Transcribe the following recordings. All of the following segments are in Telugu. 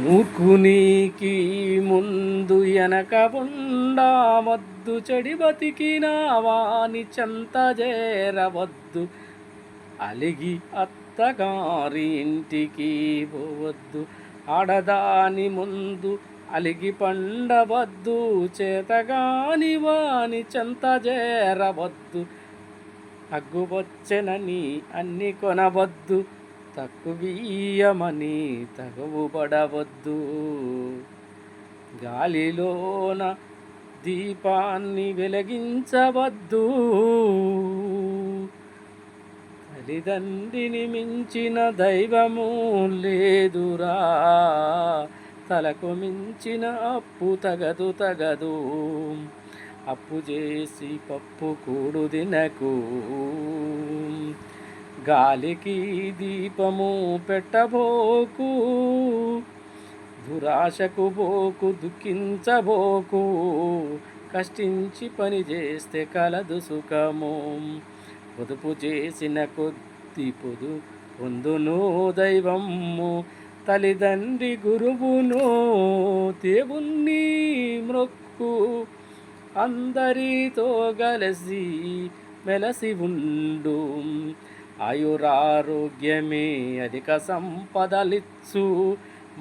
మూర్ఖునికి ముందు వెనక ఉండవద్దు, చెడి బతికిన వాని చెంత చేరవద్దు, అలిగి అత్తగారి ఇంటికి పోవద్దు, ఆడదాని ముందు అలిగి పండవద్దు, చేతగాని వాని చెంత చేరవద్దు, అగ్గువచ్చెనని అన్ని కొనవద్దు, తక్కువీయమని తగువుపడవద్దు, గాలిలోన దీపాన్ని వెలిగించవద్దు, తల్లిదండ్రిని మించిన దైవము లేదురా, తలకు మించిన అప్పు తగదు, అప్పు చేసి పప్పు కూడు తినకు, గాలికి దీపము పెట్టబోకు, దురాశకు పోకు, దుఃఖించబోకు, కష్టించి పని చేస్తే కలదు సుఖము, పొదుపు చేసిన కొద్ది పొందును దైవము, తల్లిదండ్రి గురువును దేవుణ్ణి మ్రొక్కు, అందరితో కలిసి మెలసి ఉండు, ఆయురారోగ్యమే అధిక సంపదలిచ్చు,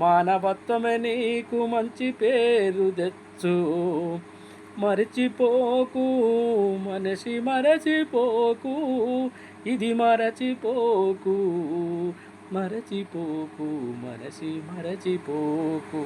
మానవత్వమే నీకు మంచి పేరు తెచ్చు, మరచిపోకు మనిషి మరచిపోకు, ఇది మరచిపోకు మరచిపోకు, మనసి మరచిపోకు.